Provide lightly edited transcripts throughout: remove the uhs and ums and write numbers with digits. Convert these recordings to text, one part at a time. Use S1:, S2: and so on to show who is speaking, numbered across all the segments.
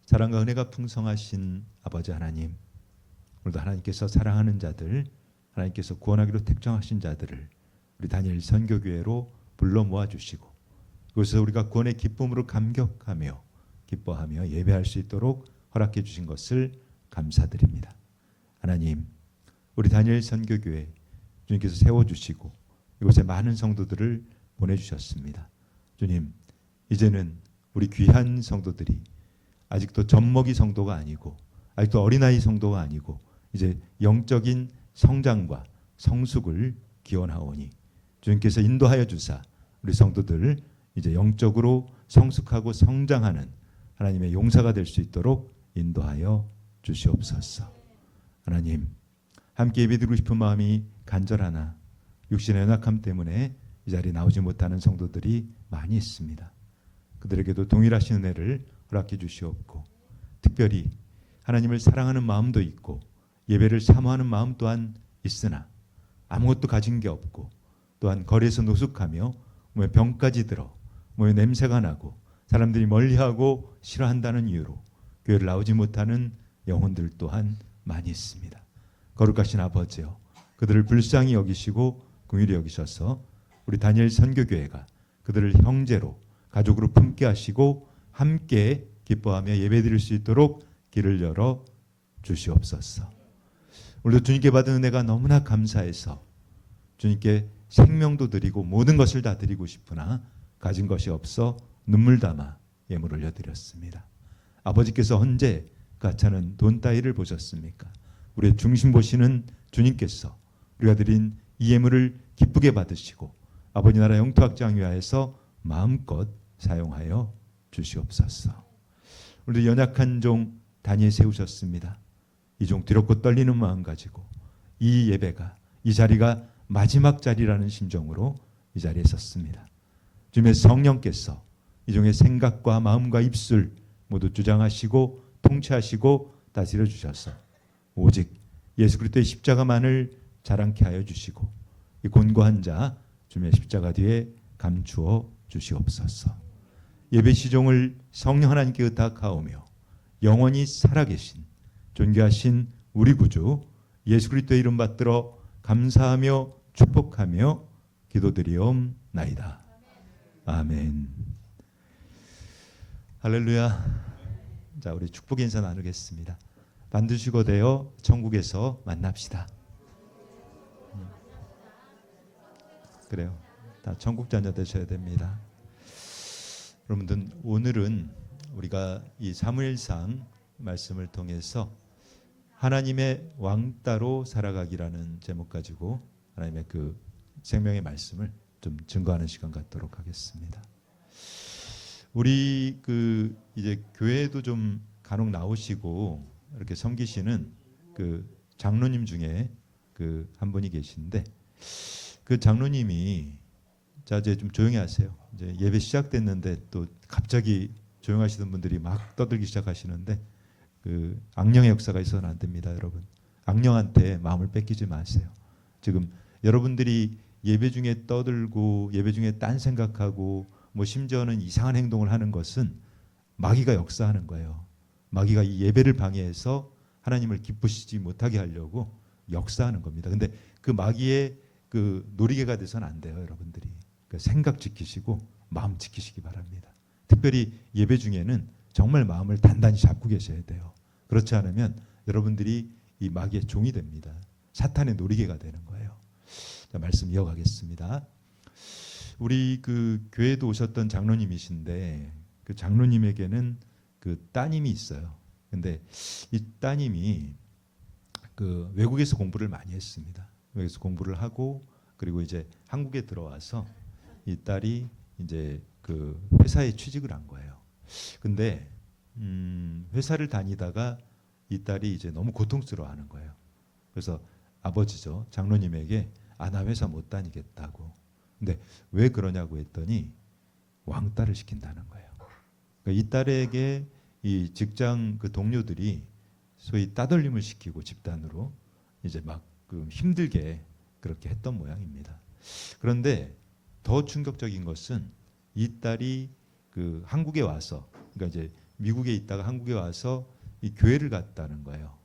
S1: 사랑과 은혜가 풍성하신 아버지 하나님, 오늘도 하나님께서 사랑하는 자들, 하나님께서 구원하기로 택정하신 자들을 우리 다니엘 선교교회로 불러 모아주시고 그것에서 우리가 구원의 기쁨으로 감격하며 기뻐하며 예배할 수 있도록 허락해 주신 것을 감사드립니다. 하나님, 우리 다니엘 선교교회 주님께서 세워주시고 이곳에 많은 성도들을 보내주셨습니다. 주님, 이제는 우리 귀한 성도들이 아직도 젖먹이 성도가 아니고 아직도 어린아이 성도가 아니고 이제 영적인 성장과 성숙을 기원하오니 주님께서 인도하여 주사 우리 성도들 이제 영적으로 성숙하고 성장하는 하나님의 용사가 될 수 있도록 인도하여 주시옵소서. 하나님, 함께 예배드리고 싶은 마음이 간절하나 육신의 연약함 때문에 이 자리에 나오지 못하는 성도들이 많이 있습니다. 그들에게도 동일하신 은혜를 허락해 주시옵고 특별히 하나님을 사랑하는 마음도 있고 예배를 사모하는 마음 또한 있으나 아무것도 가진 게 없고 또한 거리에서 노숙하며 몸에 병까지 들어 몸에 냄새가 나고 사람들이 멀리하고 싫어한다는 이유로 교회를 나오지 못하는 영혼들 또한 많이 있습니다. 거룩하신 아버지여, 그들을 불쌍히 여기시고 긍휼히 여기셔서 우리 다니엘 선교교회가 그들을 형제로 가족으로 품게 하시고 함께 기뻐하며 예배드릴 수 있도록 길을 열어 주시옵소서. 오늘도 주님께 받은 은혜가 너무나 감사해서 주님께 생명도 드리고 모든 것을 다 드리고 싶으나 가진 것이 없어 눈물 담아 예물 올려드렸습니다. 아버지께서 언제 그 하찮은 돈 따위를 보셨습니까? 우리의 중심 보시는 주님께서 우리가 드린 이 예물을 기쁘게 받으시고 아버지 나라 영토 확장 위하여서 마음껏 사용하여 주시옵소서. 우리 연약한 종 다니엘 세우셨습니다. 이 종 두렵고 떨리는 마음 가지고 이 예배가 이 자리가 마지막 자리라는 심정으로 이 자리에 섰습니다. 주님의 성령께서 이 종의 생각과 마음과 입술 모두 주장하시고 통치하시고 다스려 주셔서 오직 예수 그리스도의 십자가만을 자랑케 하여 주시고 이 곤고한 자 주님의 십자가 뒤에 감추어 주시옵소서. 예배 시종을 성령 하나님께 의탁하오며 영원히 살아계신 존귀하신 우리 구주 예수 그리스도의 이름 받들어 감사하며 축복하며 기도드리옵나이다. 아멘. 할렐루야. 자, 우리 축복 인사 나누겠습니다. 반드시 거되어 천국에서 만납시다. 그래요. 다 천국 자녀 되셔야 됩니다. 여러분들, 오늘은 우리가 이 사무엘상 말씀을 통해서 하나님의 왕따로 살아가기라는 제목 가지고 하나님의 그 생명의 말씀을 좀 증거하는 시간 갖도록 하겠습니다. 우리 그 이제 교회에도 좀 간혹 나오시고 이렇게 섬기시는 그 장로님 중에 그 한 분이 계신데 그 장로님이 자 이제 좀 조용히 하세요. 이제 예배 시작됐는데 또 갑자기 조용하시던 분들이 막 떠들기 시작하시는데 그 악령의 역사가 있어서는 안 됩니다, 여러분. 악령한테 마음을 뺏기지 마세요. 지금 여러분들이 예배 중에 떠들고 예배 중에 딴 생각하고 뭐 심지어는 이상한 행동을 하는 것은 마귀가 역사하는 거예요. 마귀가 이 예배를 방해해서 하나님을 기쁘시지 못하게 하려고 역사하는 겁니다. 근데 그 마귀의 그 놀이개가 돼서는 안 돼요, 여러분들이. 그러니까 생각 지키시고 마음 지키시기 바랍니다. 특별히 예배 중에는 정말 마음을 단단히 잡고 계셔야 돼요. 그렇지 않으면 여러분들이 이 마귀의 종이 됩니다. 사탄의 놀이개가 되는 거예요. 자, 말씀 이어가겠습니다. 우리 그 교회도 오셨던 장로님이신데 그 장로님에게는 그 따님이 있어요. 근데 이 따님이 그 외국에서 공부를 많이 했습니다. 외국에서 공부를 하고 그리고 이제 한국에 들어와서 이 딸이 이제 그 회사에 취직을 한 거예요. 근데 회사를 다니다가 이 딸이 이제 너무 고통스러워하는 거예요. 그래서 아버지죠, 장로님에게 나 회사 못 다니겠다고. 근데 왜 그러냐고 했더니 왕따를 시킨다는 거예요. 그러니까 이 딸에게 이 직장 그 동료들이 소위 따돌림을 시키고 집단으로 이제 막 그 힘들게 그렇게 했던 모양입니다. 그런데 더 충격적인 것은 이 딸이 그 한국에 와서 그러니까 이제 미국에 있다가 한국에 와서 이 교회를 갔다는 거예요.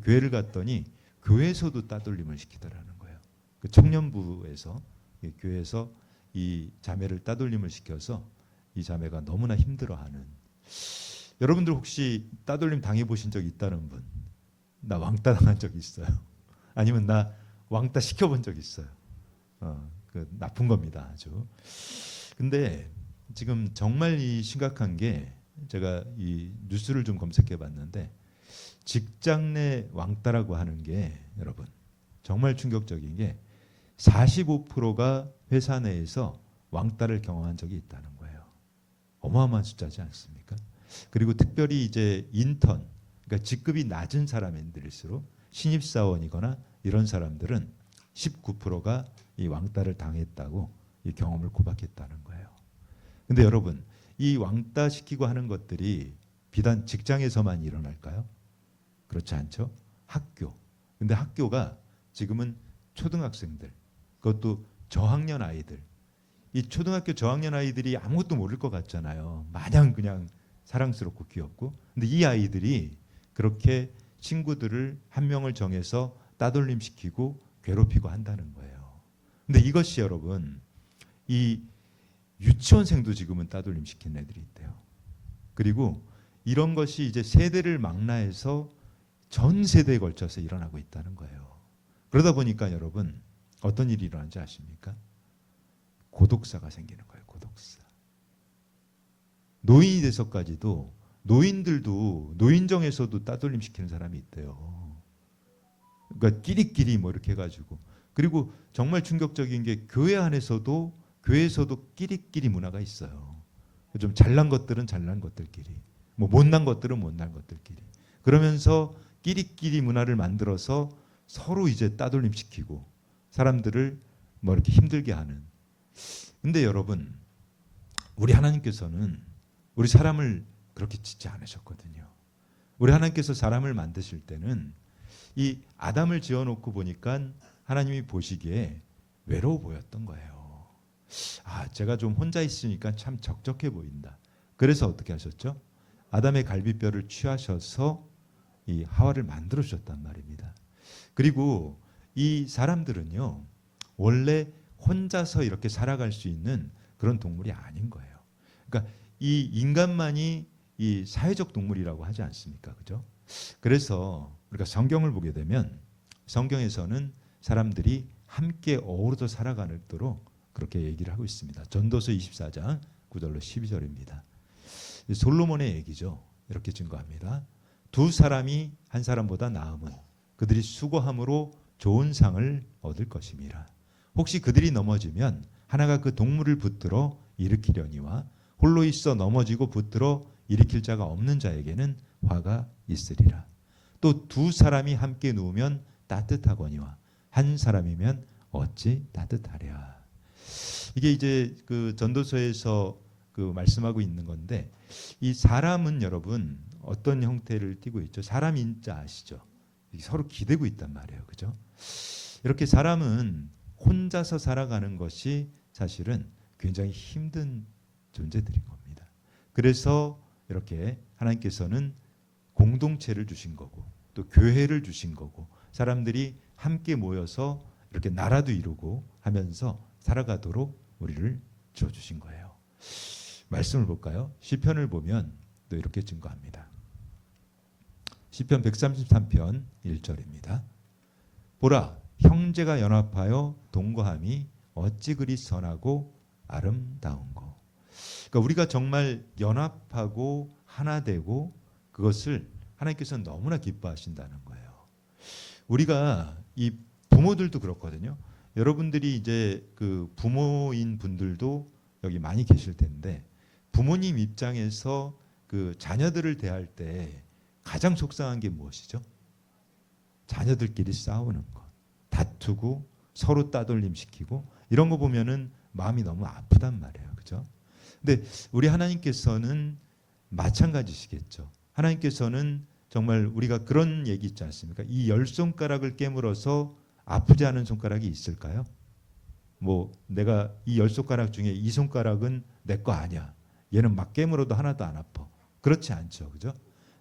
S1: 교회를 갔더니 교회에서도 따돌림을 시키더라는 거예요. 그 청년부에서 교회에서 이 자매를 따돌림을 시켜서 이 자매가 너무나 힘들어하는. 여러분들 혹시 따돌림 당해보신 적 있다는 분? 나 왕따 당한 적 있어요. 아니면 나 왕따 시켜본 적 있어요. 그 나쁜 겁니다, 아주. 근데 지금 정말 이 심각한 게 제가 이 뉴스를 좀 검색해봤는데 직장 내 왕따라고 하는 게 여러분 정말 충격적인 게 45%가 회사 내에서 왕따를 경험한 적이 있다는 거예요. 어마어마한 숫자지 않습니까? 그리고 특별히 이제 인턴, 그러니까 직급이 낮은 사람들일수록 신입사원이거나 이런 사람들은 19%가 이 왕따를 당했다고 이 경험을 고박했다는 거예요. 근데 여러분, 이 왕따 시키고 하는 것들이 비단 직장에서만 일어날까요? 그렇지 않죠? 학교. 근데 학교가 지금은 초등학생들, 그것도 저학년 아이들. 이 초등학교 저학년 아이들이 아무것도 모를 것 같잖아요. 마냥 그냥 사랑스럽고 귀엽고. 근데 이 아이들이 그렇게 친구들을 한 명을 정해서 따돌림 시키고 괴롭히고 한다는 거예요. 근데 이것이 여러분, 이 유치원생도 지금은 따돌림 시키는 애들이 있대요. 그리고 이런 것이 이제 세대를 망라해서 전 세대에 걸쳐서 일어나고 있다는 거예요. 그러다 보니까 여러분 어떤 일이 일어나는지 아십니까? 고독사가 생기는 거예요. 고독사. 노인이 돼서까지도 노인들도 노인정에서도 따돌림 시키는 사람이 있대요. 그러니까 끼리끼리 뭐 이렇게 해가지고. 그리고 정말 충격적인 게 교회에서도 끼리끼리 문화가 있어요. 좀 잘난 것들은 잘난 것들끼리, 뭐 못난 것들은 못난 것들끼리. 그러면서 끼리끼리 문화를 만들어서 서로 이제 따돌림 시키고 사람들을 뭐 이렇게 힘들게 하는. 근데 여러분, 우리 하나님께서는 우리 사람을 그렇게 짓지 않으셨거든요. 우리 하나님께서 사람을 만드실 때는 이 아담을 지어놓고 보니까 하나님이 보시기에 외로워 보였던 거예요. 제가 좀 혼자 있으니까 참 적적해 보인다. 그래서 어떻게 하셨죠? 아담의 갈비뼈를 취하셔서 이 하와를 만들어 주셨단 말입니다. 그리고 이 사람들은요, 원래 혼자서 이렇게 살아갈 수 있는 그런 동물이 아닌 거예요. 그러니까 이 인간만이 이 사회적 동물이라고 하지 않습니까? 그죠? 그래서 우리가 성경을 보게 되면 성경에서는 사람들이 함께 어우러져 살아가도록 그렇게 얘기를 하고 있습니다. 전도서 24장 9절로 12절입니다. 솔로몬의 얘기죠. 이렇게 증거합니다. 두 사람이 한 사람보다 나음은 그들이 수고함으로 좋은 상을 얻을 것임이라. 혹시 그들이 넘어지면 하나가 그 동물을 붙들어 일으키려니와 홀로 있어 넘어지고 붙들어 일으킬 자가 없는 자에게는 화가 있으리라. 또 두 사람이 함께 누우면 따뜻하거니와 한 사람이면 어찌 따뜻하랴. 이게 이제 그 전도서에서 그 말씀하고 있는 건데, 이 사람은 여러분 어떤 형태를 띠고 있죠? 사람 인자 아시죠? 서로 기대고 있단 말이에요. 그죠? 이렇게 사람은 혼자서 살아가는 것이 사실은 굉장히 힘든 존재들인 겁니다. 그래서 이렇게 하나님께서는 공동체를 주신 거고 또 교회를 주신 거고 사람들이 함께 모여서 이렇게 나라도 이루고 하면서 살아가도록 우리를 주어주신 거예요. 말씀을 볼까요? 시편을 보면 또 이렇게 증거합니다. 시편 133편 1절입니다. 보라, 형제가 연합하여 동거함이 어찌 그리 선하고 아름다운고. 그러니까 우리가 정말 연합하고 하나 되고 그것을 하나님께서는 너무나 기뻐하신다는 거예요. 우리가 이 부모들도 그렇거든요. 여러분들이 이제 그 부모인 분들도 여기 많이 계실 텐데 부모님 입장에서 그 자녀들을 대할 때 가장 속상한 게 무엇이죠? 자녀들끼리 싸우는 것, 다투고 서로 따돌림 시키고 이런 거 보면은 마음이 너무 아프단 말이에요. 그죠? 근데 우리 하나님께서는 마찬가지시겠죠. 하나님께서는 정말 우리가 그런 얘기 있지 않습니까? 이 10손가락을 깨물어서 아프지 않은 손가락이 있을까요? 뭐 내가 이 10손가락 중에 이 손가락은 내 거 아니야. 얘는 막 깨물어도 하나도 안 아파. 그렇지 않죠. 그죠?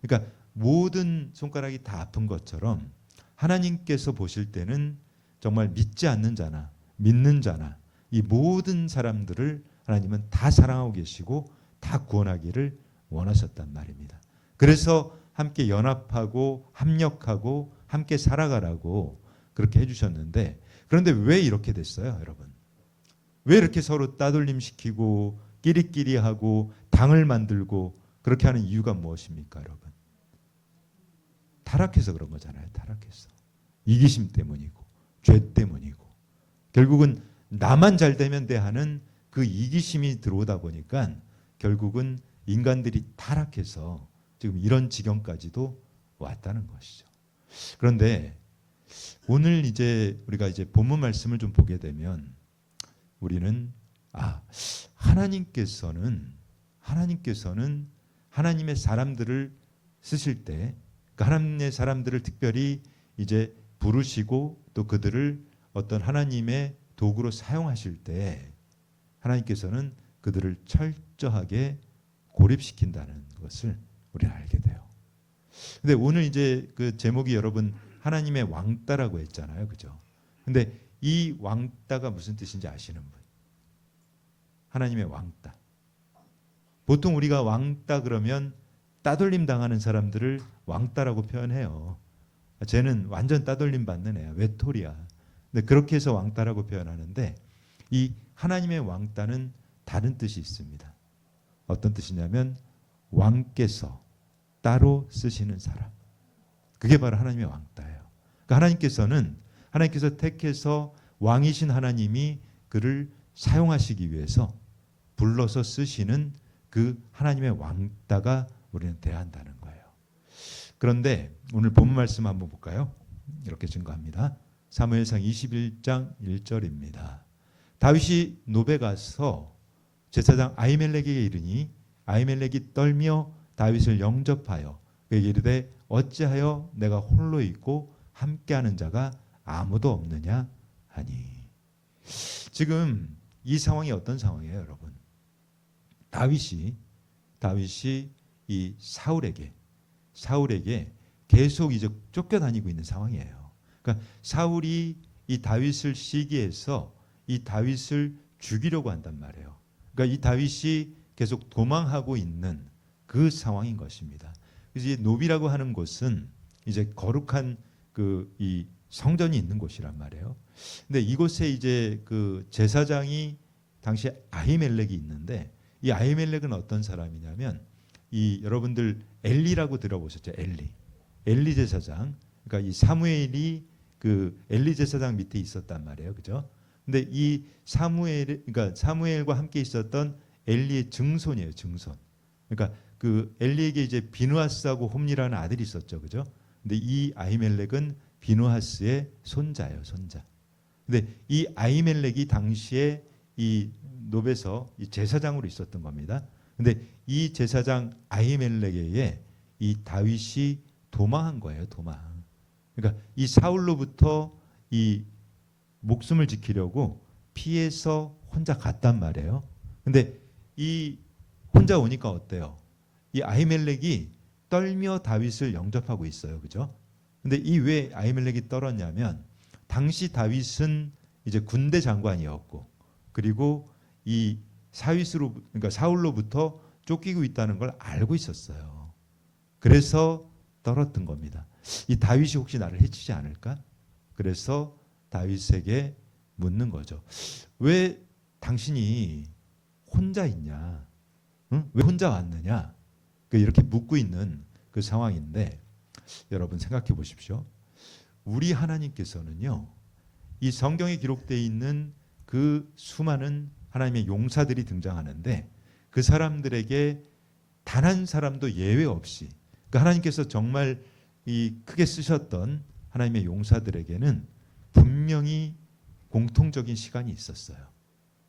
S1: 그러니까 모든 손가락이 다 아픈 것처럼 하나님께서 보실 때는 정말 믿지 않는 자나 믿는 자나 이 모든 사람들을 하나님은 다 사랑하고 계시고 다 구원하기를 원하셨단 말입니다. 그래서 함께 연합하고 합력하고 함께 살아가라고 그렇게 해주셨는데, 그런데 왜 이렇게 됐어요, 여러분? 왜 이렇게 서로 따돌림 시키고 끼리끼리 하고 당을 만들고 그렇게 하는 이유가 무엇입니까, 여러분? 타락해서 그런 거잖아요. 타락해서. 이기심 때문이고 죄 때문이고 결국은 나만 잘 되면 돼 하는 그 이기심이 들어오다 보니까 결국은 인간들이 타락해서 지금 이런 지경까지도 왔다는 것이죠. 그런데 오늘 이제 우리가 이제 본문 말씀을 좀 보게 되면 우리는 하나님께서는 하나님의 사람들을 쓰실 때 하나님의 사람들을 특별히 이제 부르시고 또 그들을 어떤 하나님의 도구로 사용하실 때 하나님께서는 그들을 철저하게 고립시킨다는 것을 우리는 알게 돼요. 근데 오늘 이제 그 제목이 여러분 하나님의 왕따라고 했잖아요. 그죠? 근데 이 왕따가 무슨 뜻인지 아시는 분? 하나님의 왕따. 보통 우리가 왕따 그러면 따돌림 당하는 사람들을 왕따라고 표현해요. 쟤는 완전 따돌림 받는 애야. 외톨이야. 근데 그렇게 해서 왕따라고 표현하는데 이 하나님의 왕따는 다른 뜻이 있습니다. 어떤 뜻이냐면 왕께서 따로 쓰시는 사람. 그게 바로 하나님의 왕따예요. 그러니까 하나님께서 택해서 왕이신 하나님이 그를 사용하시기 위해서 불러서 쓰시는 그 하나님의 왕따가 우리는 대한다는 거예요. 그런데 오늘 본문 말씀 한번 볼까요? 이렇게 증거합니다. 사무엘상 21장 1절입니다. 다윗이 노베 가서 제사장 아히멜렉에게 이르니 아히멜렉이 떨며 다윗을 영접하여 그에게 이르되 어찌하여 내가 홀로 있고 함께하는 자가 아무도 없느냐 하니. 지금 이 상황이 어떤 상황이에요, 여러분? 다윗이 이 사울에게 계속 이제 쫓겨다니고 있는 상황이에요. 그러니까 사울이 이 다윗을 시기해서 이 다윗을 죽이려고 한단 말이에요. 그러니까 이 다윗이 계속 도망하고 있는 그 상황인 것입니다. 그래서 이 노비라고 하는 곳은 이제 거룩한 그 이 성전이 있는 곳이란 말이에요. 근데 이곳에 이제 그 제사장이 당시에 아히멜렉이 있는데 이 아히멜렉은 어떤 사람이냐면 이 여러분들 엘리라고 들어보셨죠? 엘리 제사장. 그러니까 이 사무엘이 그 엘리 제사장 밑에 있었단 말이에요. 그죠? 근데 이 그러니까 사무엘과 함께 있었던 엘리의 증손이에요. 증손. 그러니까 그 엘리에게 이제 비누하스하고 홈리라는 아들이 있었죠. 그죠? 근데 이 아히멜렉은 비누하스의 손자예요. 손자. 근데 이 아히멜렉이 당시에 이 노베서 이 제사장으로 있었던 겁니다. 근데 이 제사장 아히멜렉에게 이 다윗이 도망한 거예요. 도망. 그러니까 이 사울로부터 이 목숨을 지키려고 피해서 혼자 갔단 말이에요. 근데 이 혼자 오니까 어때요? 이 아히멜렉이 떨며 다윗을 영접하고 있어요. 그죠? 근데 이 왜 아히멜렉이 떨었냐면 당시 다윗은 이제 군대 장관이었고 그리고 이 그러니까 사울로부터 쫓기고 있다는 걸 알고 있었어요. 그래서 떨었던 겁니다. 이 다윗이 혹시 나를 해치지 않을까? 그래서 다윗에게 묻는 거죠. 왜 당신이 혼자 있냐? 응? 왜 혼자 왔느냐? 이렇게 묻고 있는 그 상황인데 여러분 생각해 보십시오. 우리 하나님께서는요. 이 성경에 기록되어 있는 그 수많은 하나님의 용사들이 등장하는데 그 사람들에게 단 한 사람도 예외 없이 그러니까 하나님께서 정말 이 크게 쓰셨던 하나님의 용사들에게는 분명히 공통적인 시간이 있었어요.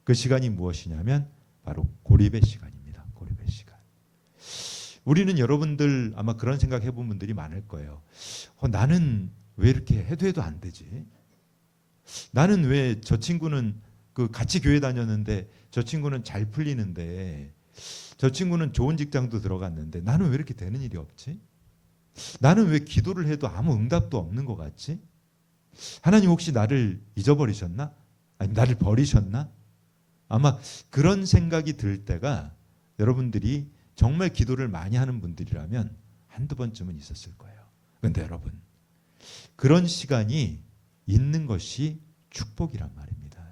S1: 그 시간이 무엇이냐면 바로 고립의 시간입니다. 고립의 시간. 우리는 여러분들 아마 그런 생각 해본 분들이 많을 거예요. 나는 왜 이렇게 해도 안 되지? 나는 왜 저 친구는 그 같이 교회 다녔는데 저 친구는 잘 풀리는데 저 친구는 좋은 직장도 들어갔는데 나는 왜 이렇게 되는 일이 없지? 나는 왜 기도를 해도 아무 응답도 없는 것 같지? 하나님 혹시 나를 잊어버리셨나? 아니 나를 버리셨나? 아마 그런 생각이 들 때가 여러분들이 정말 기도를 많이 하는 분들이라면 한두 번쯤은 있었을 거예요. 그런데 여러분, 그런 시간이 있는 것이 축복이란 말입니다.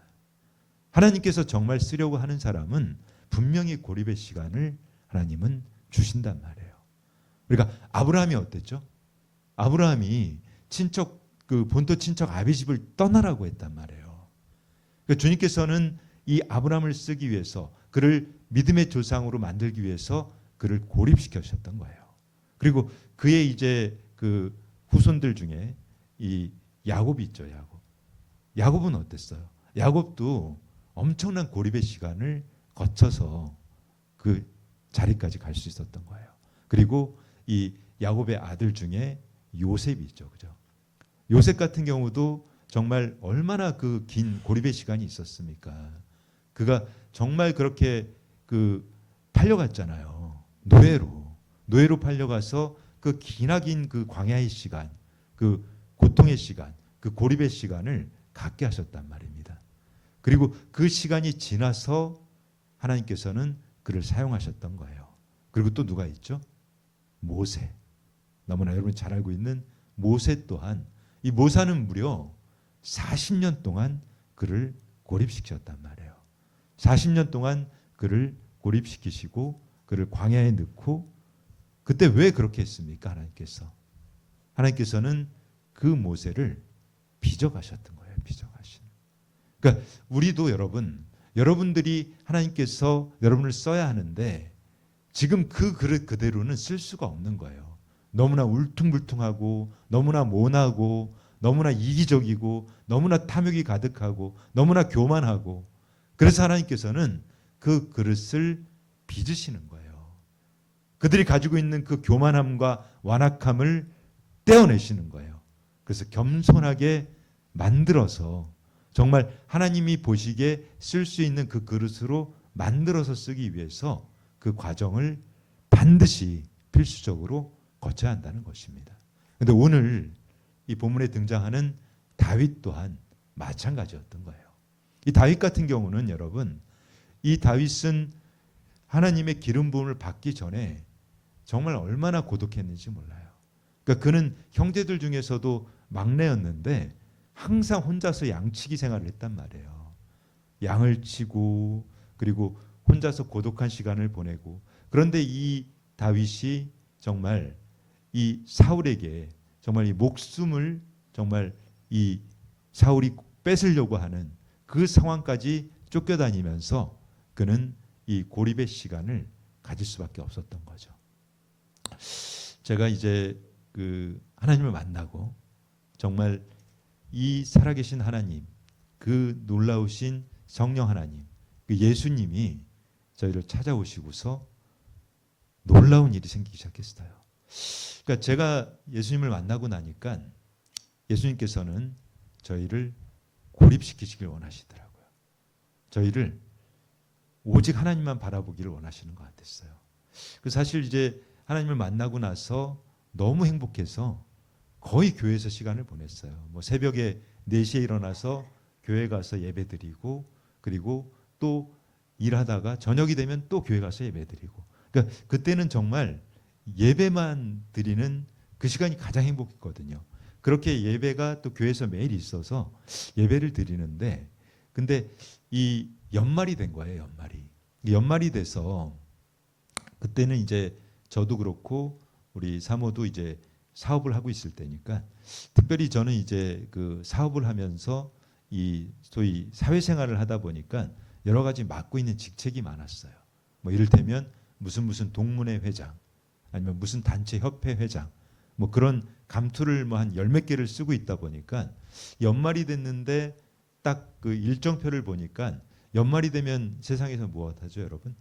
S1: 하나님께서 정말 쓰려고 하는 사람은 분명히 고립의 시간을 하나님은 주신단 말이에요. 그러니까 아브라함이 어땠죠? 아브라함이 친척 그 본토 친척 아비 집을 떠나라고 했단 말이에요. 그러니까 주님께서는 이 아브라함을 쓰기 위해서 그를 믿음의 조상으로 만들기 위해서 그를 고립시키셨던 거예요. 그리고 그의 이제 그 후손들 중에 이 야곱이 있죠, 야곱. 야곱은 어땠어요? 야곱도 엄청난 고립의 시간을 거쳐서 그 자리까지 갈 수 있었던 거예요. 그리고 이 야곱의 아들 중에 요셉이 있죠, 그죠? 요셉 같은 경우도 정말 얼마나 그 긴 고립의 시간이 있었습니까? 그가 정말 그렇게 그 팔려갔잖아요. 노예로 팔려가서 그 기나긴 그 광야의 시간, 그 고통의 시간, 그 고립의 시간을 갖게 하셨단 말입니다. 그리고 그 시간이 지나서 하나님께서는 그를 사용하셨던 거예요. 그리고 또 누가 있죠? 모세. 너무나 여러분 잘 알고 있는 모세 또한 이 모세는 무려 40년 동안 그를 고립시켰단 말이에요. 40년 동안 그를 고립시키시고 그를 광야에 넣고 그때 왜 그렇게 했습니까? 하나님께서는 그 모세를 빚어가셨던 거예요. 빚어가신. 그러니까 우리도 여러분들이 하나님께서 여러분을 써야 하는데 지금 그 그릇 그대로는 쓸 수가 없는 거예요. 너무나 울퉁불퉁하고 너무나 모나고 너무나 이기적이고 너무나 탐욕이 가득하고 너무나 교만하고 그래서 하나님께서는 그 그릇을 빚으시는 거예요. 그들이 가지고 있는 그 교만함과 완악함을 떼어내시는 거예요. 그래서 겸손하게 만들어서 정말 하나님이 보시기에 쓸 수 있는 그 그릇으로 만들어서 쓰기 위해서 그 과정을 반드시 필수적으로 거쳐야 한다는 것입니다. 그런데 오늘 이 본문에 등장하는 다윗 또한 마찬가지였던 거예요. 이 다윗 같은 경우는 여러분, 이 다윗은 하나님의 기름 부음을 받기 전에 정말 얼마나 고독했는지 몰라요. 그러니까 그는 형제들 중에서도 막내였는데 항상 혼자서 양치기 생활을 했단 말이에요. 양을 치고 그리고 혼자서 고독한 시간을 보내고 그런데 이 다윗이 정말 이 사울에게 정말 이 목숨을 정말 이 사울이 뺏으려고 하는 그 상황까지 쫓겨다니면서 그는 이 고립의 시간을 가질 수밖에 없었던 거죠. 제가 이제 그 하나님을 만나고 정말 이 살아계신 하나님, 그 놀라우신 성령 하나님, 그 예수님이 저희를 찾아오시고서 놀라운 일이 생기기 시작했어요. 그러니까 제가 예수님을 만나고 나니까 예수님께서는 저희를 고립시키시길 원하시더라고요. 저희를 오직 하나님만 바라보기를 원하시는 것 같았어요. 그 사실 이제 하나님을 만나고 나서 너무 행복해서 거의 교회에서 시간을 보냈어요. 뭐 새벽에 4시에 일어나서 교회 가서 예배드리고 그리고 또 일하다가 저녁이 되면 또 교회 가서 예배드리고 그러니까 그때는 정말 예배만 드리는 그 시간이 가장 행복했거든요. 그렇게 예배가 또 교회에서 매일 있어서 예배를 드리는데 근데 이 연말이 된 거예요. 연말이 돼서 그때는 이제 저도 그렇고 우리 사모도 이제 사업을 하고 있을 때니까 특별히 저는 이제 그 사업을 하면서 이 소위 사회생활을 하다 보니까 여러 가지 맡고 있는 직책이 많았어요. 뭐 이를테면 무슨 동문회 회장 아니면 무슨 단체 협회 회장 뭐 그런 감투를 뭐 한 10몇 개를 쓰고 있다 보니까 연말이 됐는데 딱 그 일정표를 보니까 연말이 되면 세상에서 무엇 하죠, 여러분?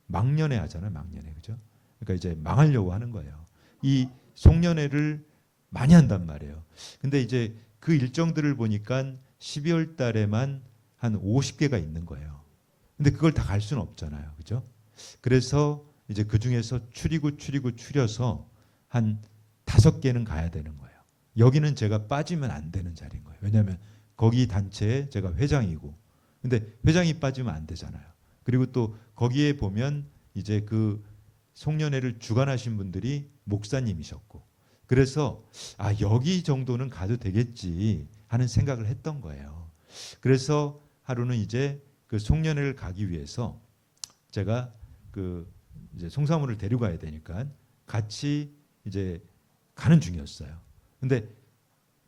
S1: 망년회 하잖아요, 망년회. 그죠? 그러니까 이제 망하려고 하는 거예요. 이 송년회를 많이 한단 말이에요. 근데 이제 그 일정들을 보니까 12월 달에만 한 50개가 있는 거예요. 근데 그걸 다 갈 수는 없잖아요. 그죠? 그래서 이제 그 중에서 추려서 한 5개는 가야 되는 거예요. 여기는 제가 빠지면 안 되는 자리인 거예요. 왜냐하면 거기 단체에 제가 회장이고, 근데 회장이 빠지면 안 되잖아요. 그리고 또 거기에 보면 이제 그 송년회를 주관하신 분들이 목사님이셨고, 그래서 여기 정도는 가도 되겠지 하는 생각을 했던 거예요. 그래서 하루는 이제 그 송년회를 가기 위해서 제가 그 이제 송사모를 데려가야 되니까 같이 이제 가는 중이었어요. 근데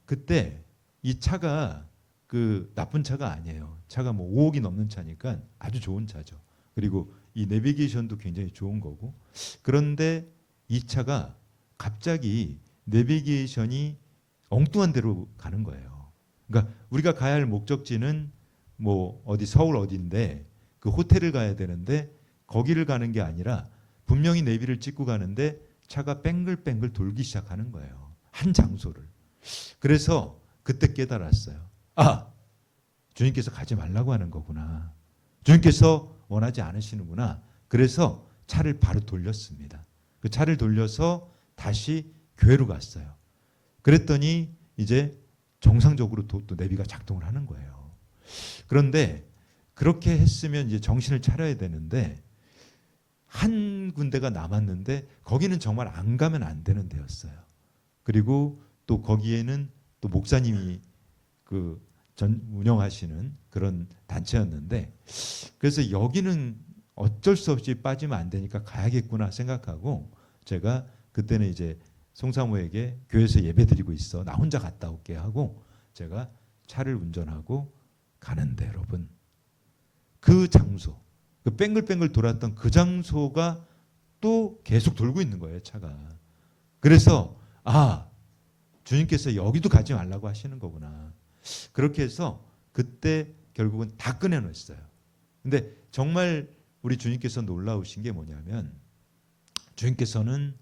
S1: 그때 이 차가 그 나쁜 차가 아니에요. 차가 뭐 5억이 넘는 차니까 아주 좋은 차죠. 그리고 이 내비게이션도 굉장히 좋은 거고. 그런데 이 차가 갑자기 내비게이션이 엉뚱한 데로 가는 거예요. 그러니까 우리가 가야 할 목적지는 뭐 어디 서울 어디인데 그 호텔을 가야 되는데 거기를 가는 게 아니라 분명히 내비를 찍고 가는데 차가 뺑글뺑글 돌기 시작하는 거예요. 한 장소를. 그래서 그때 깨달았어요. 주님께서 가지 말라고 하는 거구나. 주님께서 원하지 않으시는구나. 그래서 차를 바로 돌렸습니다. 그 차를 돌려서 다시 교회로 갔어요. 그랬더니 이제 정상적으로 또 내비가 작동을 하는 거예요. 그런데 그렇게 했으면 이제 정신을 차려야 되는데 한 군데가 남았는데 거기는 정말 안 가면 안 되는 데였어요. 그리고 또 거기에는 또 목사님이 그 운영하시는 그런 단체였는데, 그래서 여기는 어쩔 수 없이 빠지면 안 되니까 가야겠구나 생각하고 제가 그때는 이제 송사모에게 교회에서 예배드리고 있어, 나 혼자 갔다 올게 하고 제가 차를 운전하고 가는데, 여러분 그 장소, 그 뺑글뺑글 돌았던 그 장소가 또 계속 돌고 있는 거예요, 차가. 그래서 주님께서 여기도 가지 말라고 하시는 거구나. 그렇게 해서 그때 결국은 다 꺼내놓았어요. 근데 정말 우리 주님께서 놀라우신 게 뭐냐면, 주님께서는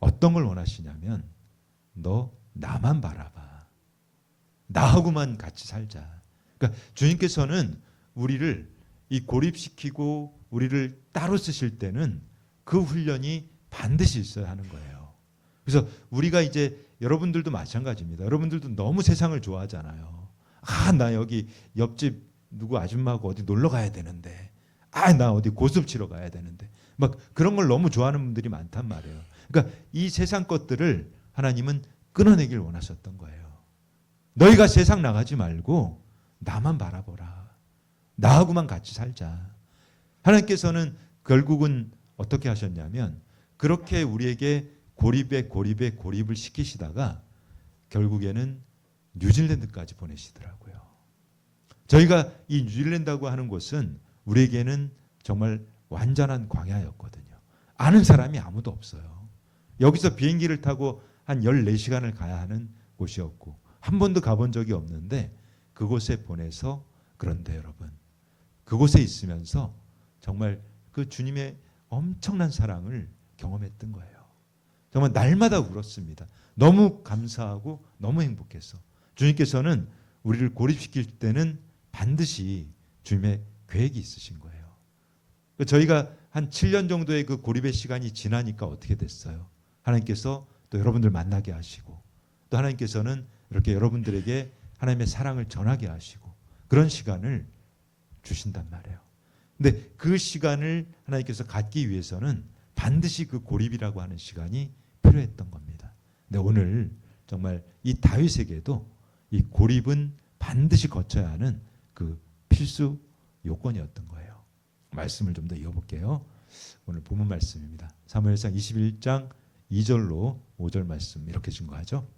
S1: 어떤 걸 원하시냐면, 너 나만 바라봐. 나하고만 같이 살자. 그러니까 주님께서는 우리를 이 고립시키고 우리를 따로 쓰실 때는 그 훈련이 반드시 있어야 하는 거예요. 그래서 우리가 이제 여러분들도 마찬가지입니다. 여러분들도 너무 세상을 좋아하잖아요. 나 여기 옆집 누구 아줌마하고 어디 놀러 가야 되는데, 나 어디 고스톱 치러 가야 되는데, 막 그런 걸 너무 좋아하는 분들이 많단 말이에요. 그러니까 이 세상 것들을 하나님은 끊어내길 원하셨던 거예요. 너희가 세상 나가지 말고 나만 바라보라. 나하고만 같이 살자. 하나님께서는 결국은 어떻게 하셨냐면, 그렇게 우리에게 고립을 시키시다가 결국에는 뉴질랜드까지 보내시더라고요. 저희가 이 뉴질랜드라고 하는 곳은 우리에게는 정말 완전한 광야였거든요. 아는 사람이 아무도 없어요. 여기서 비행기를 타고 한 14시간을 가야 하는 곳이었고 한 번도 가본 적이 없는데 그곳에 보내서, 그런데 여러분 그곳에 있으면서 정말 그 주님의 엄청난 사랑을 경험했던 거예요. 정말 날마다 울었습니다. 너무 감사하고 너무 행복해서. 주님께서는 우리를 고립시킬 때는 반드시 주님의 계획이 있으신 거예요. 저희가 한 7년 정도의 그 고립의 시간이 지나니까 어떻게 됐어요? 하나님께서 또 여러분들 만나게 하시고, 또 하나님께서는 이렇게 여러분들에게 하나님의 사랑을 전하게 하시고 그런 시간을 주신단 말이에요. 근데 그 시간을 하나님께서 갖기 위해서는 반드시 그 고립이라고 하는 시간이 필요했던 겁니다. 근데 오늘 정말 이 다윗에게도 이 고립은 반드시 거쳐야 하는 그 필수 요건이었던 거예요. 말씀을 좀 더 이어볼게요. 오늘 본문 말씀입니다. 사무엘상 21장 2절로 5절 말씀 이렇게 증거하죠.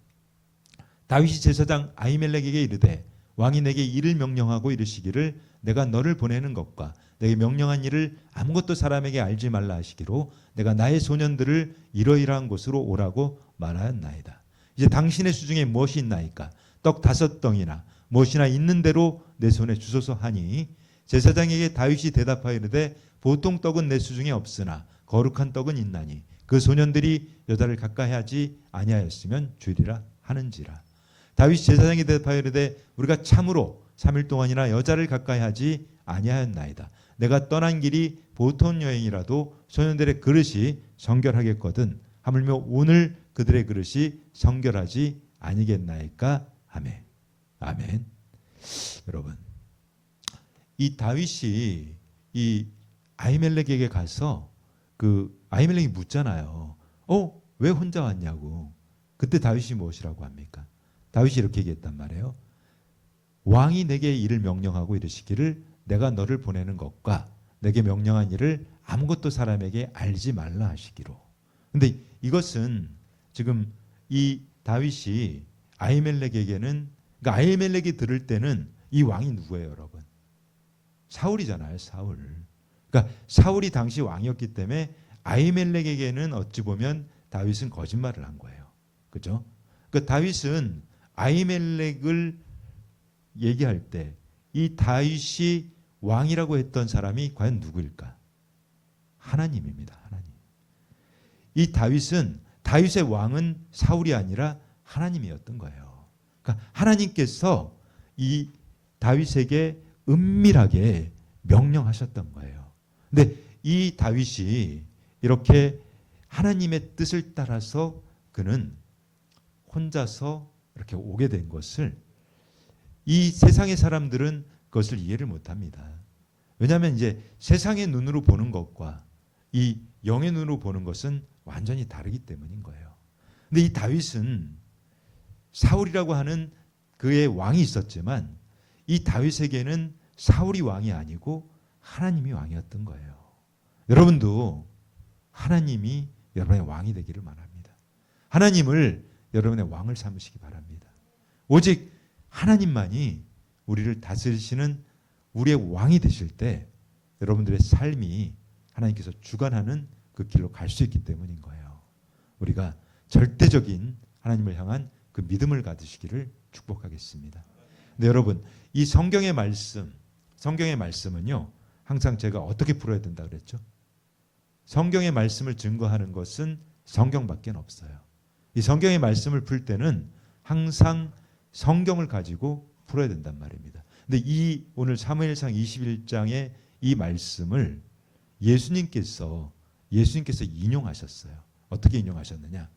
S1: 다윗이 제사장 아히멜렉에게 이르되 왕이 내게 일을 명령하고 이르시기를 내가 너를 보내는 것과 내게 명령한 일을 아무것도 사람에게 알지 말라 하시기로 내가 나의 소년들을 이러이러한 곳으로 오라고 말하였나이다. 이제 당신의 수중에 무엇이 있나이까? 떡 5덩이나 무엇이나 있는 대로 내 손에 주소서 하니 제사장에게 다윗이 대답하여 이르되 보통 떡은 내 수중에 없으나 거룩한 떡은 있나니 그 소년들이 여자를 가까이 하지 아니하였으면 주리라 하는지라. 다윗이 제사장에게 대답하여 이르되 우리가 참으로 3일 동안이나 여자를 가까이 하지 아니하였나이다. 내가 떠난 길이 보통 여행이라도 소년들의 그릇이 정결하겠거든 하물며 오늘 그들의 그릇이 정결하지 아니겠나이까. 아멘. 아멘. 여러분, 이 다윗이 이 아히멜렉에게 가서 그 아히멜렉이 묻잖아요. 왜 혼자 왔냐고. 그때 다윗이 무엇이라고 합니까? 다윗이 이렇게 얘기했단 말이에요. 왕이 내게 일을 명령하고 이르시기를 내가 너를 보내는 것과 내게 명령한 일을 아무것도 사람에게 알지 말라 하시기로. 근데 이것은 지금 이 다윗이 아히멜렉에게는, 그러니까 아히멜렉이 들을 때는 이 왕이 누구예요, 여러분? 사울이잖아요, 사울. 그러니까 사울이 당시 왕이었기 때문에 아히멜렉에게는 어찌 보면 다윗은 거짓말을 한 거예요. 그죠? 그러니까 다윗은 아히멜렉을 얘기할 때 이 다윗이 왕이라고 했던 사람이 과연 누구일까? 하나님입니다. 하나님. 이 다윗의 왕은 사울이 아니라 하나님이었던 거예요. 그러니까 하나님께서 이 다윗에게 은밀하게 명령하셨던 거예요. 근데 이 다윗이 이렇게 하나님의 뜻을 따라서 그는 혼자서 이렇게 오게 된 것을 이 세상의 사람들은 그것을 이해를 못합니다. 왜냐하면 이제 세상의 눈으로 보는 것과 이 영의 눈으로 보는 것은 완전히 다르기 때문인 거예요. 근데 이 다윗은 사울이라고 하는 그의 왕이 있었지만 이 다윗에게는 사울이 왕이 아니고 하나님이 왕이었던 거예요. 여러분도 하나님이 여러분의 왕이 되기를 바랍니다. 하나님을 여러분의 왕을 삼으시기 바랍니다. 오직 하나님만이 우리를 다스리시는 우리의 왕이 되실 때 여러분들의 삶이 하나님께서 주관하는 그 길로 갈 수 있기 때문인 거예요. 우리가 절대적인 하나님을 향한 그 믿음을 가지시기를 축복하겠습니다. 근데 여러분, 이 성경의 말씀은요, 항상 제가 어떻게 풀어야 된다 그랬죠? 성경의 말씀을 증거하는 것은 성경밖에 없어요. 이 성경의 말씀을 풀 때는 항상 성경을 가지고 풀어야 된단 말입니다. 근데 이 오늘 사무엘상 21장의 이 말씀을 예수님께서 인용하셨어요. 어떻게 인용하셨느냐?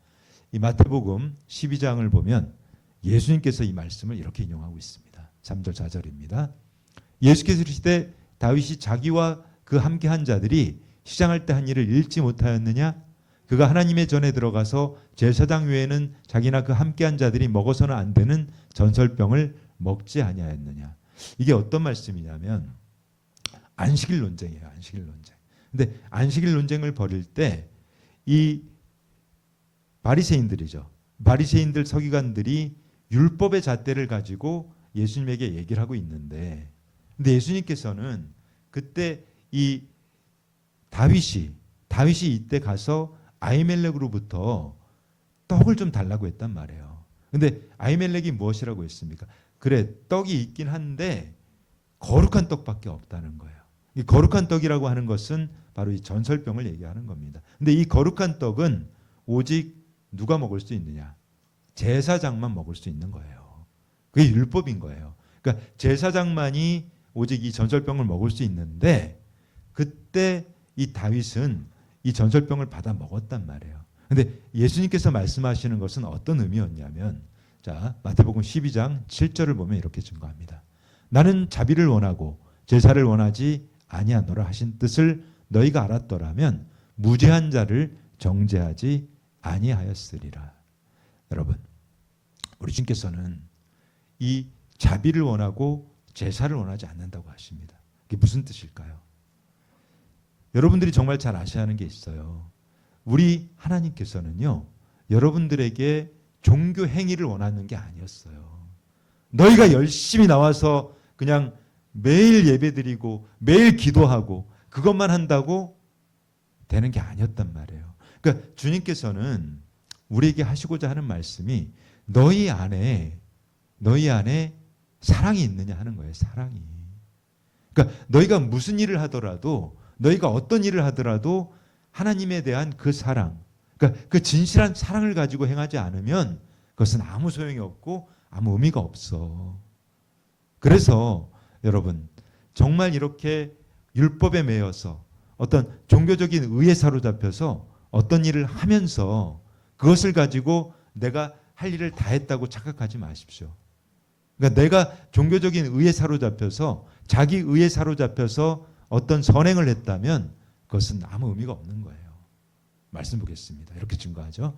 S1: 이 마태복음 12장을 보면 예수님께서 이 말씀을 이렇게 인용하고 있습니다. 3절 4절입니다. 예수께서 이르시되 다윗이 자기와 그 함께한 자들이 시장할 때 한 일을 잃지 못하였느냐? 그가 하나님의 전에 들어가서 제사장 외에는 자기나 그 함께한 자들이 먹어서는 안 되는 전설병을 먹지 아니하였느냐? 이게 어떤 말씀이냐면 안식일 논쟁이에요. 안식일 논쟁. 근데 안식일 논쟁을 벌일 때 이 바리새인들이죠. 바리새인들 서기관들이 율법의 잣대를 가지고 예수님에게 얘기를 하고 있는데, 근데 예수님께서는 그때 이 다윗이 이때 가서 아히멜렉으로부터 떡을 좀 달라고 했단 말이에요. 근데 아히멜렉이 무엇이라고 했습니까? 그래, 떡이 있긴 한데 거룩한 떡밖에 없다는 거예요. 이 거룩한 떡이라고 하는 것은 바로 이 전설병을 얘기하는 겁니다. 근데 이 거룩한 떡은 오직 누가 먹을 수 있느냐? 제사장만 먹을 수 있는 거예요. 그게 율법인 거예요. 그러니까 제사장만이 오직 이 전설병을 먹을 수 있는데, 그때 이 다윗은 이 전설병을 받아 먹었단 말이에요. 근데 예수님께서 말씀하시는 것은 어떤 의미였냐면, 자, 마태복음 12장 7절을 보면 이렇게 증거합니다. 나는 자비를 원하고 제사를 원하지 아니하노라 하신 뜻을 너희가 알았더라면 무죄한 자를 정죄하지 아니하였으리라. 여러분, 우리 주님께서는 이 자비를 원하고 제사를 원하지 않는다고 하십니다. 이게 무슨 뜻일까요? 여러분들이 정말 잘 아셔야 하는 게 있어요. 우리 하나님께서는요, 여러분들에게 종교 행위를 원하는 게 아니었어요. 너희가 열심히 나와서 그냥 매일 예배드리고 매일 기도하고 그것만 한다고 되는 게 아니었단 말이에요. 그러니까 주님께서는 우리에게 하시고자 하는 말씀이 너희 안에 사랑이 있느냐 하는 거예요. 사랑이. 그러니까 너희가 무슨 일을 하더라도, 너희가 어떤 일을 하더라도 하나님에 대한 그 사랑, 그러니까 그 진실한 사랑을 가지고 행하지 않으면 그것은 아무 소용이 없고 아무 의미가 없어. 그래서 여러분, 정말 이렇게 율법에 매여서 어떤 종교적인 의에 사로잡혀서 어떤 일을 하면서 그것을 가지고 내가 할 일을 다 했다고 착각하지 마십시오. 그러니까 내가 종교적인 의에 사로잡혀서 자기 의에 사로잡혀서 어떤 선행을 했다면 그것은 아무 의미가 없는 거예요. 말씀 보겠습니다. 이렇게 증거하죠.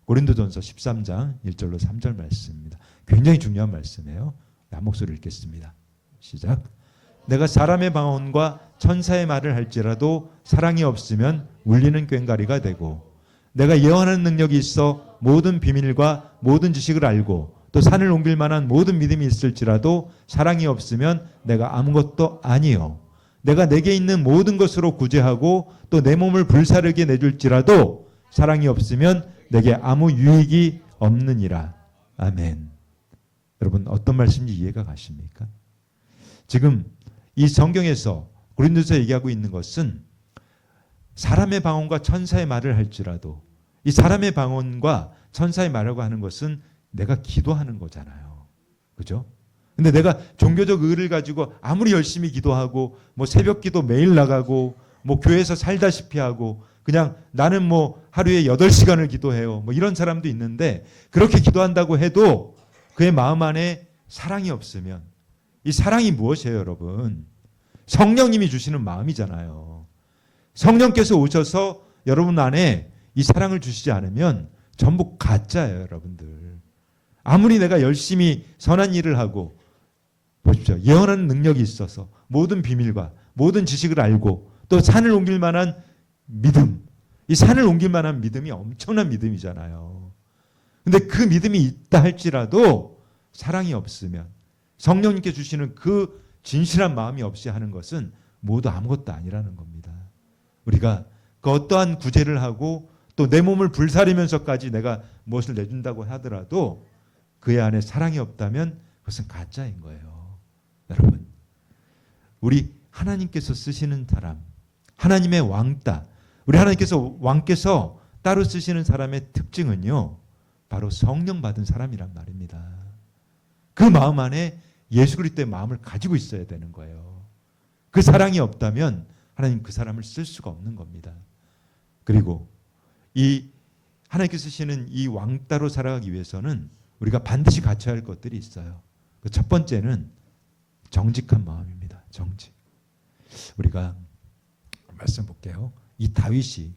S1: 고린도전서 13장 1절로 3절 말씀입니다. 굉장히 중요한 말씀이에요. 한 목소리 읽겠습니다. 시작. 내가 사람의 방언과 천사의 말을 할지라도 사랑이 없으면 울리는 꽹과리가 되고, 내가 예언하는 능력이 있어 모든 비밀과 모든 지식을 알고 또 산을 옮길 만한 모든 믿음이 있을지라도 사랑이 없으면 내가 아무것도 아니요. 내가 내게 있는 모든 것으로 구제하고 또 내 몸을 불사르게 내줄지라도 사랑이 없으면 내게 아무 유익이 없느니라. 아멘. 여러분, 어떤 말씀인지 이해가 가십니까? 지금 이 성경에서 고린도서 얘기하고 있는 것은 사람의 방언과 천사의 말을 할지라도, 이 사람의 방언과 천사의 말이라고 하는 것은 내가 기도하는 거잖아요. 그죠? 근데 내가 종교적 의를 가지고 아무리 열심히 기도하고 뭐 새벽 기도 매일 나가고 뭐 교회에서 살다시피 하고 그냥 나는 뭐 하루에 8시간을 기도해요. 뭐 이런 사람도 있는데, 그렇게 기도한다고 해도 그의 마음 안에 사랑이 없으면, 이 사랑이 무엇이에요, 여러분? 성령님이 주시는 마음이잖아요. 성령께서 오셔서 여러분 안에 이 사랑을 주시지 않으면 전부 가짜예요, 여러분들. 아무리 내가 열심히 선한 일을 하고, 보십시오. 예언하는 능력이 있어서 모든 비밀과 모든 지식을 알고 또 산을 옮길 만한 믿음, 이 산을 옮길 만한 믿음이 엄청난 믿음이잖아요. 근데 그 믿음이 있다 할지라도 사랑이 없으면, 성령님께 주시는 그 진실한 마음이 없이 하는 것은 모두 아무것도 아니라는 겁니다. 우리가 그 어떠한 구제를 하고 또 내 몸을 불사르면서까지 내가 무엇을 내준다고 하더라도 그의 안에 사랑이 없다면 그것은 가짜인 거예요. 여러분, 우리 하나님께서 쓰시는 사람, 하나님의 왕따, 우리 하나님께서 왕께서 따로 쓰시는 사람의 특징은요, 바로 성령 받은 사람이란 말입니다. 그 마음 안에 예수 그리스도의 마음을 가지고 있어야 되는 거예요. 그 사랑이 없다면 하나님 그 사람을 쓸 수가 없는 겁니다. 그리고 이 하나님께서 쓰시는 이 왕따로 살아가기 위해서는 우리가 반드시 갖춰야 할 것들이 있어요. 그 첫 번째는 정직한 마음입니다. 정직. 우리가 말씀 볼게요. 이 다윗이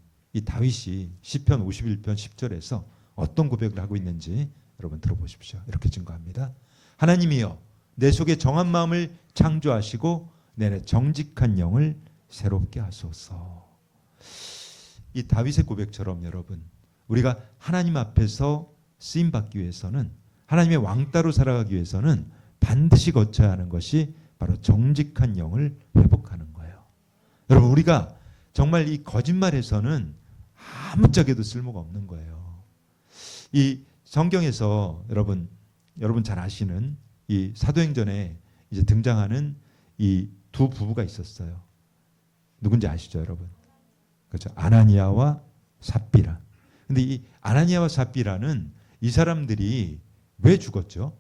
S1: 시편 51편 10절에서 어떤 고백을 하고 있는지 여러분 들어보십시오. 이렇게 증거합니다. 하나님이여, 내 속에 정한 마음을 창조하시고 내 정직한 영을 새롭게 하소서. 이 다윗의 고백처럼 여러분, 우리가 하나님 앞에서 쓰임 받기 위해서는, 하나님의 왕따로 살아가기 위해서는 반드시 거쳐야 하는 것이 바로 정직한 영을 회복하는 거예요. 여러분, 우리가 정말 이 거짓말에서는 아무짝에도 쓸모가 없는 거예요. 이 성경에서 여러분 잘 아시는 이 사도행전에 이제 등장하는 이 두 부부가 있었어요. 누군지 아시죠, 여러분? 그렇죠. 아나니아와 삽비라. 근데 이 아나니아와 삽비라는 이 사람들이 왜 죽었죠?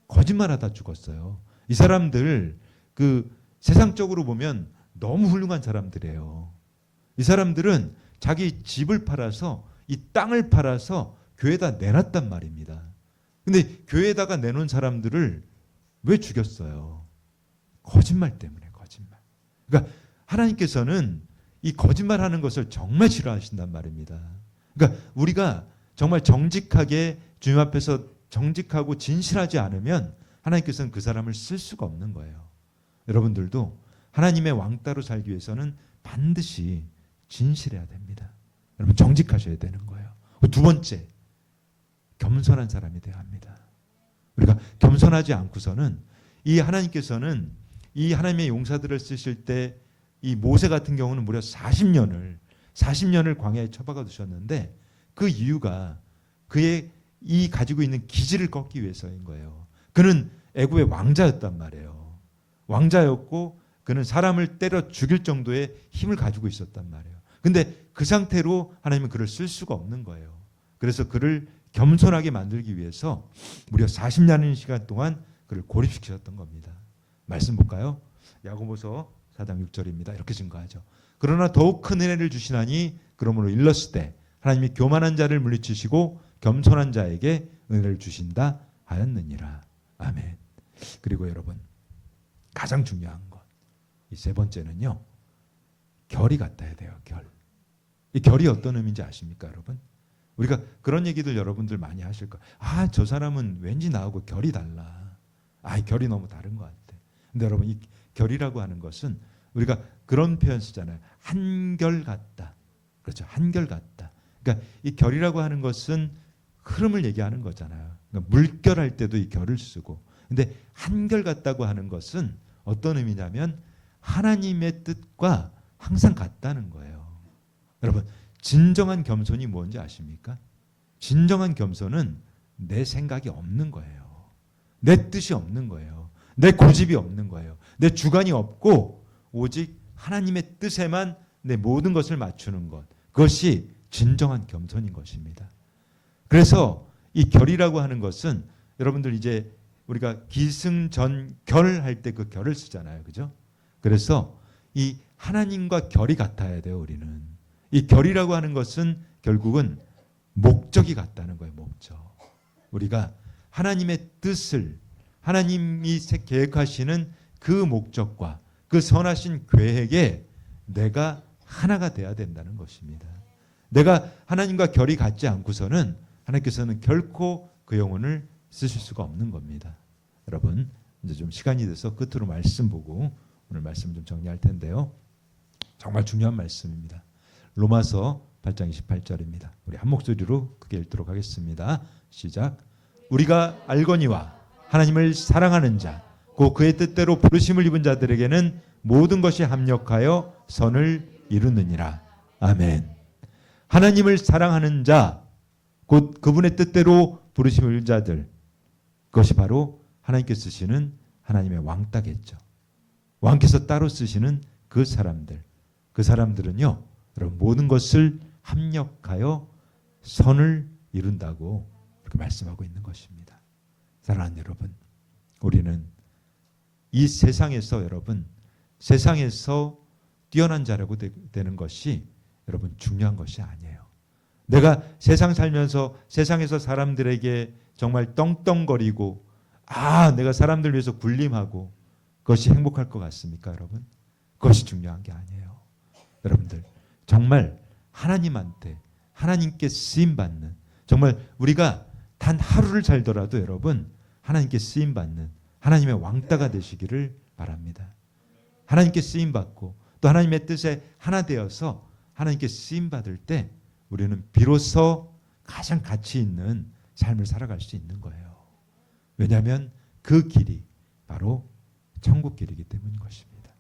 S1: 거짓말하다 죽었어요. 이 사람들 그 세상적으로 보면 너무 훌륭한 사람들이에요. 이 사람들은 자기 집을 팔아서, 이 땅을 팔아서 교회에다 내놨단 말입니다. 근데 교회에다가 내놓은 사람들을 왜 죽였어요? 거짓말 때문에. 거짓말. 그러니까 하나님께서는 이 거짓말하는 것을 정말 싫어하신단 말입니다. 그러니까 우리가 정말 정직하게 주님 앞에서 정직하고 진실하지 않으면 하나님께서는 그 사람을 쓸 수가 없는 거예요. 여러분들도 하나님의 왕따로 살기 위해서는 반드시 진실해야 됩니다. 여러분, 정직하셔야 되는 거예요. 두 번째, 겸손한 사람이 되어야 합니다. 우리가 겸손하지 않고서는 이 하나님께서는 이 하나님의 용사들을 쓰실 때 이 모세 같은 경우는 무려 40년을 광야에 처박아 두셨는데, 그 이유가 그의 이 가지고 있는 기질을 꺾기 위해서인 거예요. 그는 애굽의 왕자였단 말이에요. 왕자였고 그는 사람을 때려 죽일 정도의 힘을 가지고 있었단 말이에요. 근데 그 상태로 하나님은 그를 쓸 수가 없는 거예요. 그래서 그를 겸손하게 만들기 위해서 무려 40년의 시간 동안 그를 고립시키셨던 겁니다. 말씀 볼까요? 야고보서 4장 6절입니다. 이렇게 증거하죠. 그러나 더욱 큰 은혜를 주시나니 그러므로 일렀을 때 하나님이 교만한 자를 물리치시고 겸손한 자에게 은혜를 주신다 하였느니라. 아멘. 그리고 여러분, 가장 중요한 것, 이 세 번째는요, 결이 같아야 돼요. 결. 이 결이 어떤 의미인지 아십니까, 여러분? 우리가 그런 얘기들 여러분들 많이 하실 거예요. 아, 저 사람은 왠지 나하고 결이 달라. 아, 이 결이 너무 다른 것 같아. 근데 여러분, 이 결이라고 하는 것은 우리가 그런 표현 쓰잖아요. 한결 같다. 그렇죠. 한결 같다. 그러니까 이 결이라고 하는 것은 흐름을 얘기하는 거잖아요. 그러니까 물결할 때도 이 결을 쓰고. 근데 한결 같다고 하는 것은 어떤 의미냐면 하나님의 뜻과 항상 같다는 거예요. 여러분, 진정한 겸손이 뭔지 아십니까? 진정한 겸손은 내 생각이 없는 거예요. 내 뜻이 없는 거예요. 내 고집이 없는 거예요. 내 주관이 없고 오직 하나님의 뜻에만 내 모든 것을 맞추는 것. 그것이 진정한 겸손인 것입니다. 그래서 이 결이라고 하는 것은 여러분들 이제 우리가 기승전결 할 때 그 결을 쓰잖아요. 그죠? 그래서 이 하나님과 결이 같아야 돼요. 우리는. 이 결이라고 하는 것은 결국은 목적이 같다는 거예요. 목적. 우리가 하나님의 뜻을, 하나님이 계획하시는 그 목적과 그 선하신 계획에 내가 하나가 돼야 된다는 것입니다. 내가 하나님과 결이 같지 않고서는 하나님께서는 결코 그 영혼을 쓰실 수가 없는 겁니다. 여러분, 이제 좀 시간이 돼서 끝으로 말씀 보고 오늘 말씀 좀 정리할 텐데요. 정말 중요한 말씀입니다. 로마서 8장 28절입니다. 우리 한 목소리로 크게 읽도록 하겠습니다. 시작. 우리가 알거니와 하나님을 사랑하는 자, 곧 그의 뜻대로 부르심을 입은 자들에게는 모든 것이 합력하여 선을 이루느니라. 아멘. 하나님을 사랑하는 자, 곧 그분의 뜻대로 부르심을 입은 자들, 그것이 바로 하나님께 쓰시는 하나님의 왕따겠죠. 왕께서 따로 쓰시는 그 사람들, 그 사람들은요, 여러분 모든 것을 합력하여 선을 이룬다고 그렇게 말씀하고 있는 것입니다. 사랑하는 여러분, 우리는 이 세상에서 여러분, 세상에서 뛰어난 자라고 되는 것이 여러분 중요한 것이 아니에요. 내가 세상 살면서 세상에서 사람들에게 정말 떵떵거리고 내가 사람들 위해서 군림하고 그것이 행복할 것 같습니까, 여러분? 그것이 중요한 게 아니에요. 여러분들 정말 하나님한테 하나님께 쓰임받는, 정말 우리가 단 하루를 살더라도 여러분 하나님께 쓰임받는 하나님의 왕따가 되시기를 바랍니다. 하나님께 쓰임받고 또 하나님의 뜻에 하나 되어서 하나님께 쓰임받을 때 우리는 비로소 가장 가치 있는 삶을 살아갈 수 있는 거예요. 왜냐하면 그 길이 바로 천국 길이기 때문인 것입니다.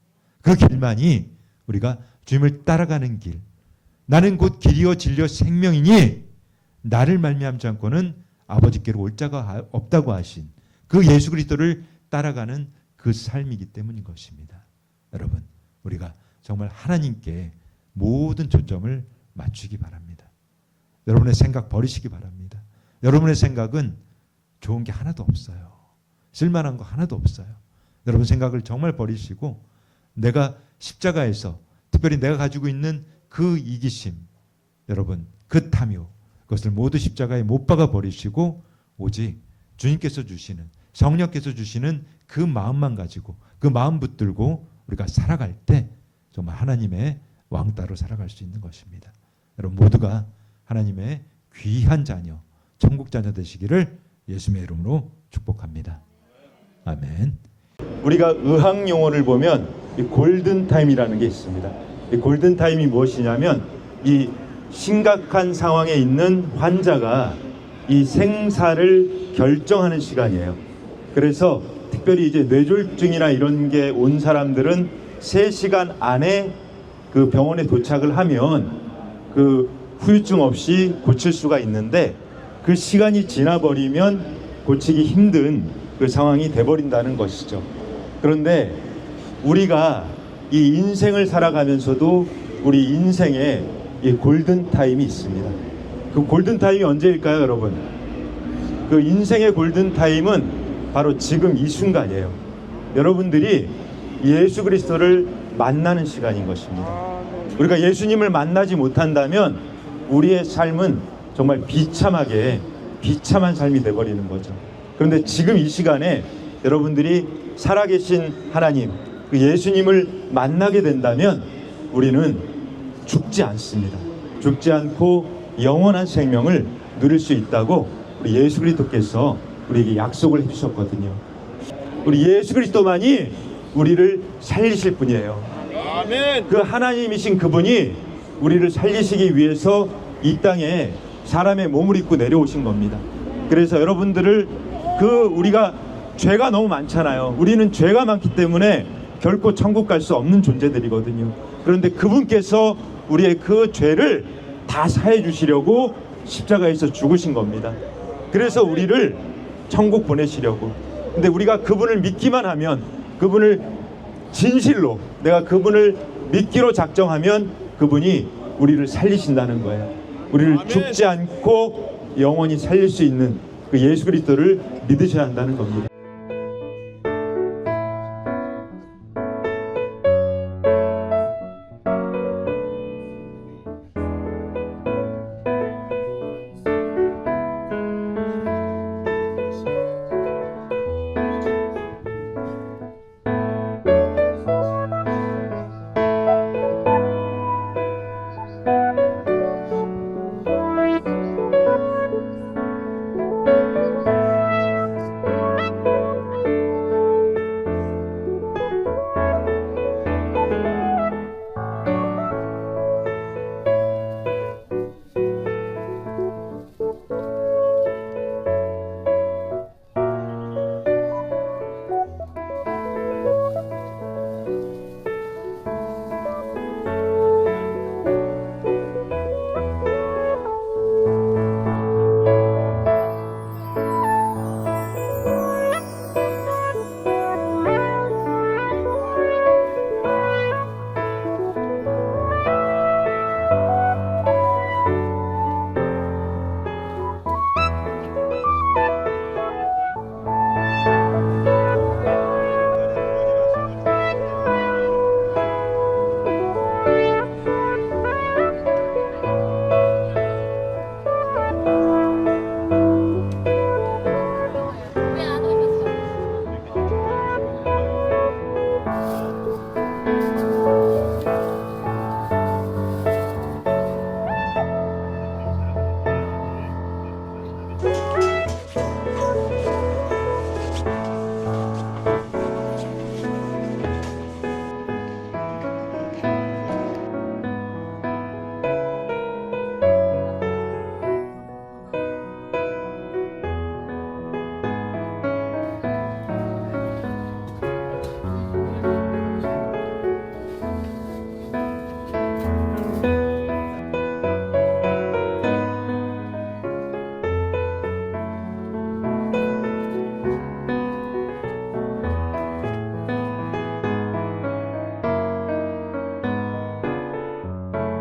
S1: 그 길만이 우리가 주님을 따라가는 길, 나는 곧 길이요 진리요 생명이니 나를 말미암지 않고는 아버지께로 올 자가 없다고 하신 그 예수 그리스도를 따라가는 그 삶이기 때문인 것입니다. 여러분, 우리가 정말 하나님께 모든 초점을 맞추기 바랍니다. 여러분의 생각 버리시기 바랍니다. 여러분의 생각은 좋은 게 하나도 없어요. 쓸만한 거 하나도 없어요. 여러분 생각을 정말 버리시고 내가 십자가에서 특별히 내가 가지고 있는 그 이기심, 여러분 그 탐욕, 그것을 모두 십자가에 못 박아 버리시고 오직 주님께서 주시는, 성령께서 주시는 그 마음만 가지고 그 마음 붙들고 우리가 살아갈 때 정말 하나님의 왕따로 살아갈 수 있는 것입니다. 여러분 모두가 하나님의 귀한 자녀, 천국 자녀 되시기를 예수님의 이름으로 축복합니다. 아멘.
S2: 우리가 의학 용어를 보면 이 골든타임이라는 게 있습니다. 이 골든타임이 무엇이냐면 이 심각한 상황에 있는 환자가 이 생사를 결정하는 시간이에요. 그래서 특별히 이제 뇌졸중이나 이런 게 온 사람들은 3시간 안에 그 병원에 도착을 하면 그 후유증 없이 고칠 수가 있는데 그 시간이 지나버리면 고치기 힘든 그 상황이 돼버린다는 것이죠. 그런데 우리가 이 인생을 살아가면서도 우리 인생에 이 골든타임이 있습니다. 그 골든타임이 언제일까요, 여러분? 그 인생의 골든타임은 바로 지금 이 순간이에요. 여러분들이 예수 그리스도를 만나는 시간인 것입니다. 우리가 예수님을 만나지 못한다면 우리의 삶은 정말 비참한 삶이 되어버리는 거죠. 그런데 지금 이 시간에 여러분들이 살아계신 하나님, 그 예수님을 만나게 된다면 우리는 죽지 않습니다. 죽지 않고 영원한 생명을 누릴 수 있다고 우리 예수 그리스도께서 우리에게 약속을 해주셨거든요. 우리 예수 그리스도만이 우리를 살리실 분이에요.
S3: 아멘.
S2: 그 하나님이신 그분이 우리를 살리시기 위해서 이 땅에 사람의 몸을 입고 내려오신 겁니다. 그래서 여러분들을 우리가 죄가 너무 많잖아요. 우리는 죄가 많기 때문에 결코 천국 갈 수 없는 존재들이거든요. 그런데 그분께서 우리의 그 죄를 다 사해 주시려고 십자가에서 죽으신 겁니다. 그래서 우리를 천국 보내시려고. 근데 우리가 그분을 믿기만 하면, 그분을 진실로 내가 그분을 믿기로 작정하면 그분이 우리를 살리신다는 거예요. 우리를
S3: 아멘.
S2: 죽지 않고 영원히 살릴 수 있는 그 예수 그리스도를 믿으셔야 한다는 겁니다.